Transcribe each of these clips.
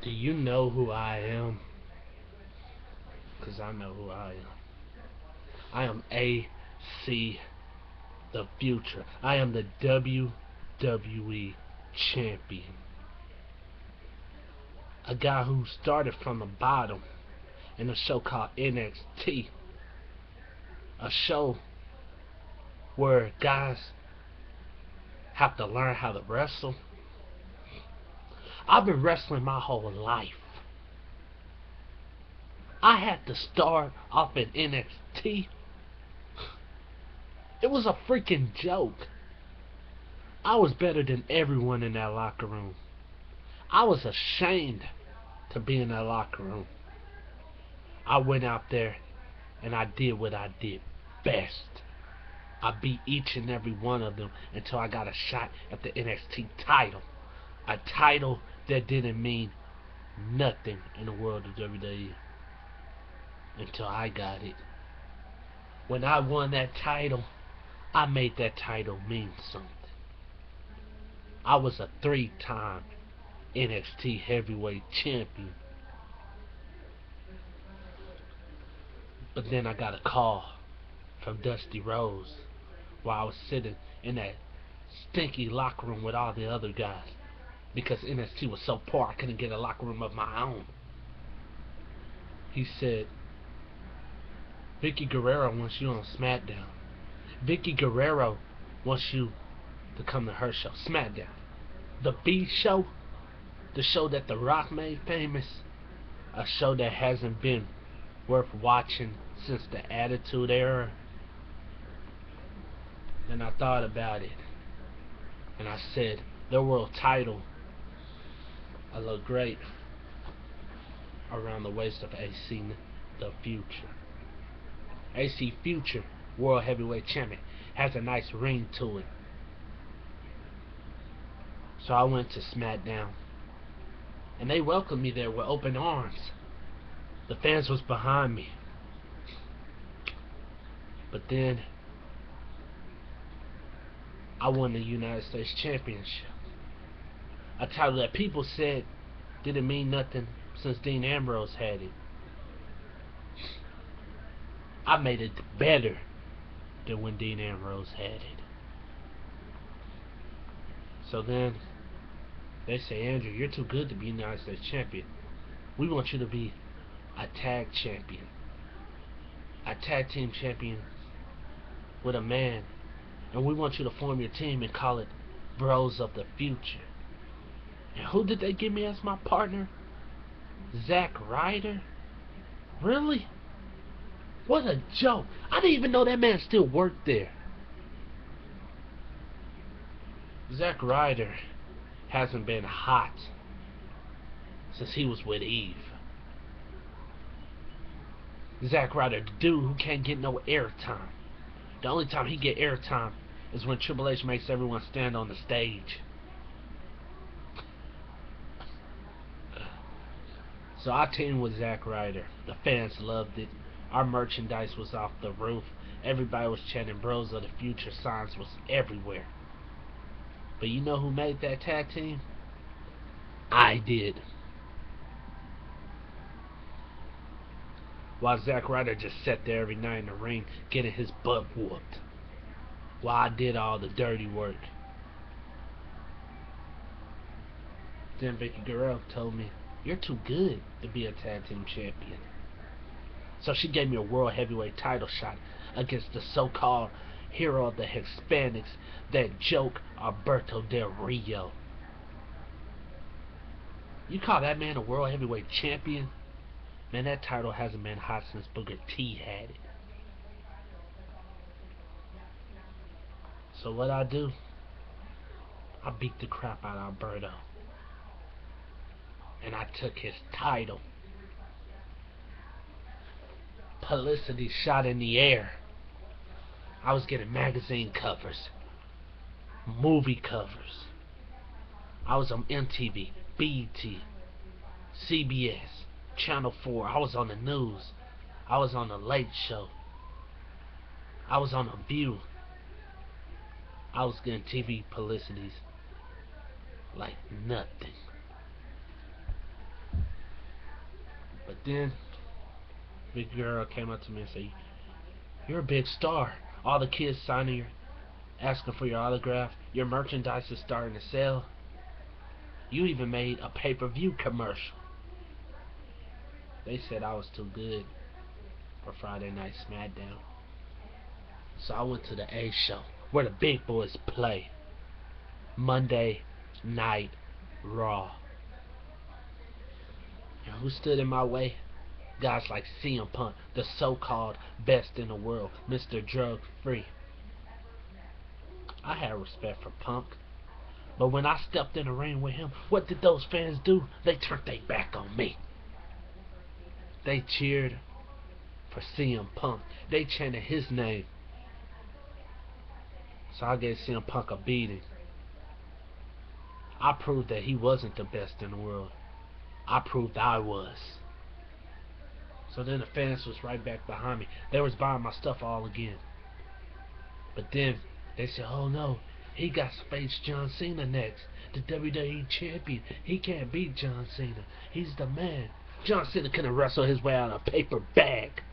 Do you know who I am? Because I know who I am. I am AC the Future. I am the WWE champion. A guy who started from the bottom in a show called NXT. A show where guys have to learn how to wrestle. I've been wrestling my whole life. I had to start off in NXT. It was a freaking joke. I was better than everyone in that locker room. I was ashamed to be in that locker room. I went out there and I did what I did best. I beat each and every one of them until I got a shot at the NXT title. A title that didn't mean nothing in the world of WWE until I got it. When I won that title, I made that title mean something. I was a 3-time NXT heavyweight champion. But then I got a call from Dusty Rhodes while I was sitting in that stinky locker room with all the other guys because NXT was so poor I couldn't get a locker room of my own. He said, Vicky Guerrero wants you on SmackDown. Vicky Guerrero wants you to come to her show, SmackDown. The B show, the show that The Rock made famous, a show that hasn't been worth watching since the Attitude Era. And I thought about it, and I said, their world title, I look great around the waist of AC the Future. AC Future, World Heavyweight Champion, has a nice ring to it. So I went to SmackDown, and they welcomed me there with open arms. The fans was behind me. But then I won the United States Championship. A title that people said didn't mean nothing since Dean Ambrose had it. I made it better than when Dean Ambrose had it. So then they say, Andrew, you're too good to be United States Champion. We want you to be a tag champion. A tag team champion with a man. And we want you to form your team and call it Bros of the Future. And who did they give me as my partner? Zack Ryder? Really? What a joke. I didn't even know that man still worked there. Zack Ryder hasn't been hot since he was with Eve. Zack Ryder, the dude who can't get no airtime. The only time he get airtime is when Triple H makes everyone stand on the stage. So I teamed with Zack Ryder. The fans loved it. Our merchandise was off the roof. Everybody was chanting Bros of the Future. Signs was everywhere. But you know who made that tag team? I did. While Zack Ryder just sat there every night in the ring getting his butt whooped. While I did all the dirty work. Then Vicky Guerrero told me, you're too good to be a tag team champion. So she gave me a world heavyweight title shot against the so-called hero of the Hispanics, that joke Alberto Del Rio. You call that man a world heavyweight champion? Man, that title hasn't been hot since Booker T had it. So what I do? I beat the crap out of Alberto. And I took his title. Publicity shot in the air. I was getting magazine covers, movie covers. I was on MTV, BET, CBS, Channel 4. I was on the news. I was on the Late Show. I was on The View. I was getting TV publicities like nothing. Then, big girl came up to me and said, "You're a big star. All the kids signing your, asking for your autograph. Your merchandise is starting to sell. You even made a pay-per-view commercial." They said I was too good for Friday Night SmackDown. So I went to the A show, where the big boys play. Monday Night Raw. And who stood in my way? Guys like CM Punk, the so-called best in the world, Mr. Drug Free. I had respect for Punk, but when I stepped in the ring with him, what did those fans do? They turned their back on me. They cheered for CM Punk. They chanted his name. So I gave CM Punk a beating. I proved that he wasn't the best in the world. I proved I was. So then the fans was right back behind me. They was buying my stuff all again. But then they said, "Oh no, he got to face John Cena next. The WWE champion. He can't beat John Cena. He's the man." John Cena couldn't wrestle his way out of a paper bag.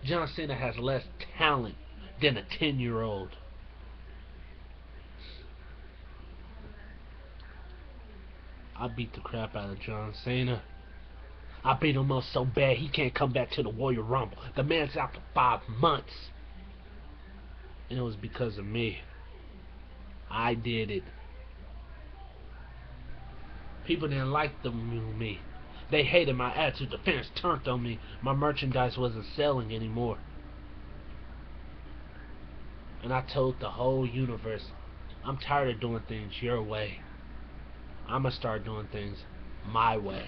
John Cena has less talent than a 10-year-old. I beat the crap out of John Cena. I beat him up so bad he can't come back to the Royal Rumble. The man's out for 5 months. And it was because of me. I did it. People didn't like the new me. They hated my attitude. The fans turned on me. My merchandise wasn't selling anymore. And I told the whole universe, I'm tired of doing things your way. I'm going to start doing things my way.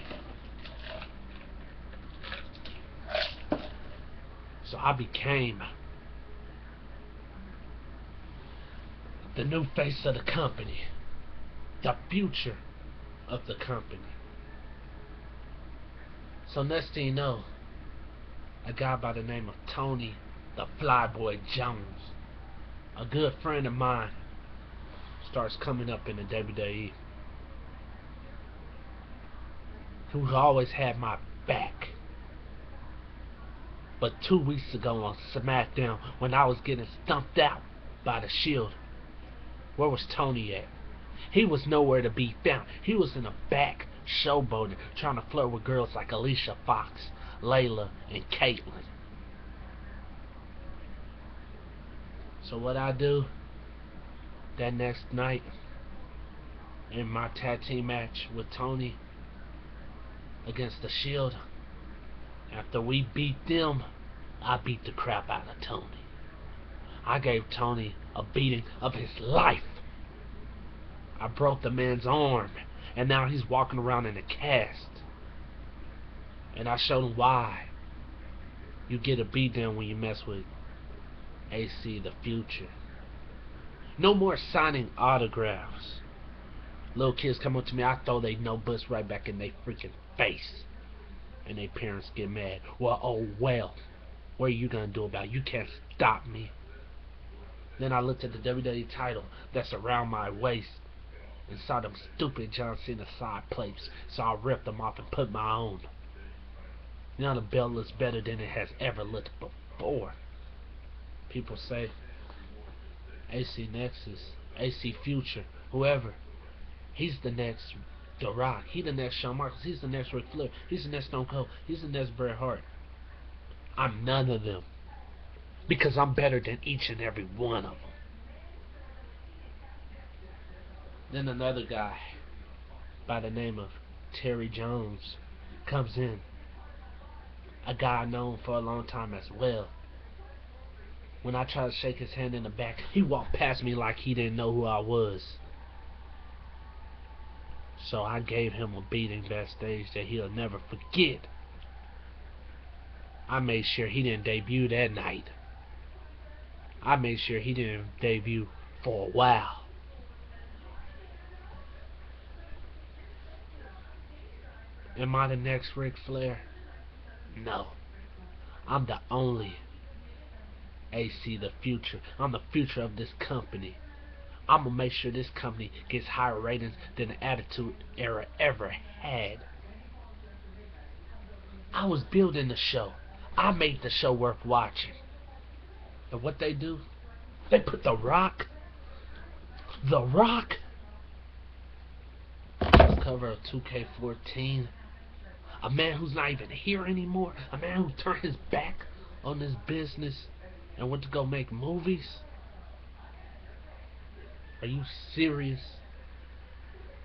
So I became the new face of the company. The future of the company. So next thing you know, a guy by the name of Tony the Flyboy Jones, a good friend of mine, starts coming up in the WWE. Who's always had my back. But 2 weeks ago on SmackDown, when I was getting stumped out by the Shield, where was Tony at? He was nowhere to be found. He was in the back showboating, trying to flirt with girls like Alicia Fox, Layla, and Caitlyn. So what I do that next night in my tag team match with Tony against the Shield, after we beat them, I beat the crap out of Tony. I gave Tony a beating of his life. I broke the man's arm, and now he's walking around in a cast. And I showed him why you get a beat down when you mess with AC the Future. No more signing autographs. Little kids come up to me, I throw they notebooks right back in their freaking face. And their parents get mad. Well, oh well. What are you gonna do about it? You can't stop me. Then I looked at the WWE title that's around my waist and saw them stupid John Cena side plates. So I ripped them off and put my own. Now the belt looks better than it has ever looked before. People say AC Nexus, AC Future, whoever. He's the next The Rock. He's the next Shawn Michaels. He's the next Ric Flair. He's the next Stone Cold. He's the next Bret Hart. I'm none of them. Because I'm better than each and every one of them. Then another guy by the name of Terry Jones comes in. A guy I've known for a long time as well. When I tried to shake his hand in the back, he walked past me like he didn't know who I was. So I gave him a beating backstage that he'll never forget. I made sure he didn't debut that night. I made sure he didn't debut for a while. Am I the next Ric Flair? No. I'm the only AC the Future. I'm the future of this company. I'm gonna make sure this company gets higher ratings than the Attitude Era ever had. I was building the show. I made the show worth watching. And what they do? They put The Rock, cover of 2K14. A man who's not even here anymore. A man who turned his back on this business and went to go make movies. Are you serious?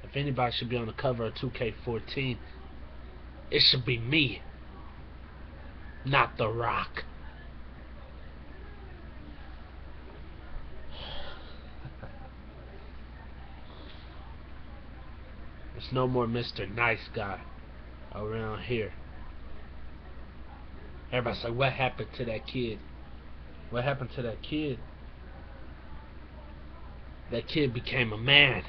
If anybody should be on the cover of 2K14, it should be me, not The Rock. There's no more Mr. Nice Guy around here. Everybody's like, what happened to that kid? What happened to that kid? That kid became a man.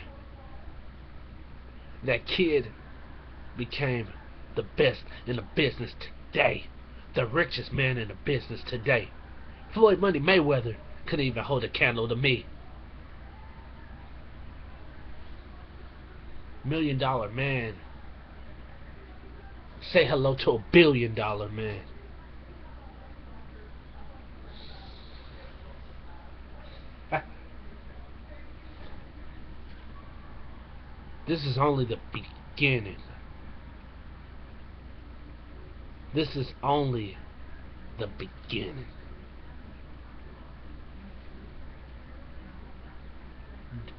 That kid became the best in the business today. The richest man in the business today. Floyd Money Mayweather couldn't even hold a candle to me. $1 million man. Say hello to $1 billion man. This is only the beginning. This is only the beginning.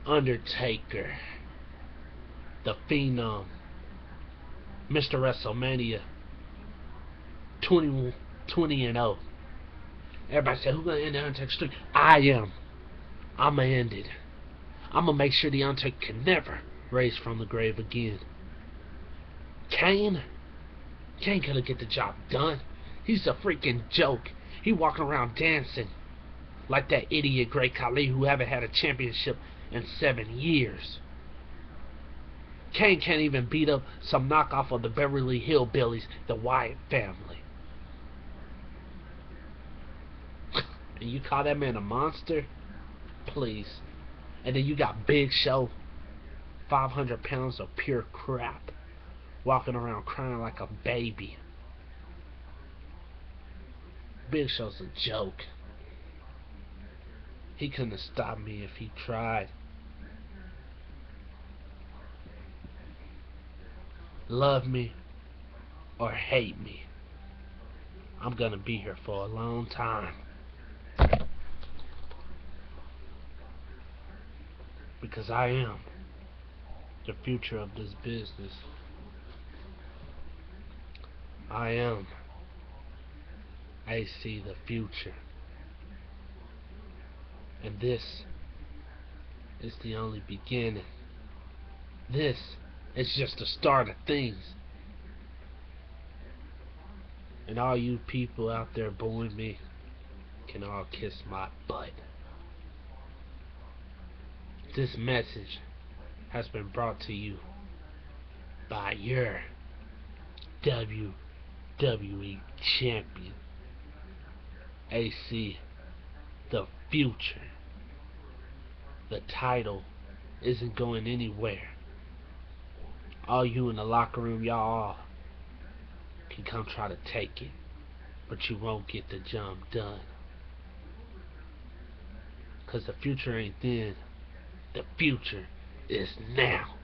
Undertaker, the Phenom, Mr. WrestleMania, 20-0. Everybody said, who's gonna end the Undertaker streak? I am. I'ma end it. I'ma make sure the Undertaker can never raise from the grave again. Kane couldn't get the job done. He's a freaking joke. He walking around dancing like that idiot Great Khali who haven't had a championship in 7 years. Kane can't even beat up some knockoff of the Beverly Hillbillies, the Wyatt family. And you call that man a monster? Please. And then you got Big Show, 500 pounds of pure crap, walking around crying like a baby. Big Show's a joke. He couldn't have stopped me if he tried. Love me or hate me, I'm gonna be here for a long time. Because I am the future of this business. I see the future. And this is the only beginning. This is just the start of things. And all you people out there booing me can all kiss my butt. This message has been brought to you by your WWE champion, AC, the future. The title isn't going anywhere. All you in the locker room, y'all can come try to take it, but you won't get the job done. Cause the future ain't then, the future is now.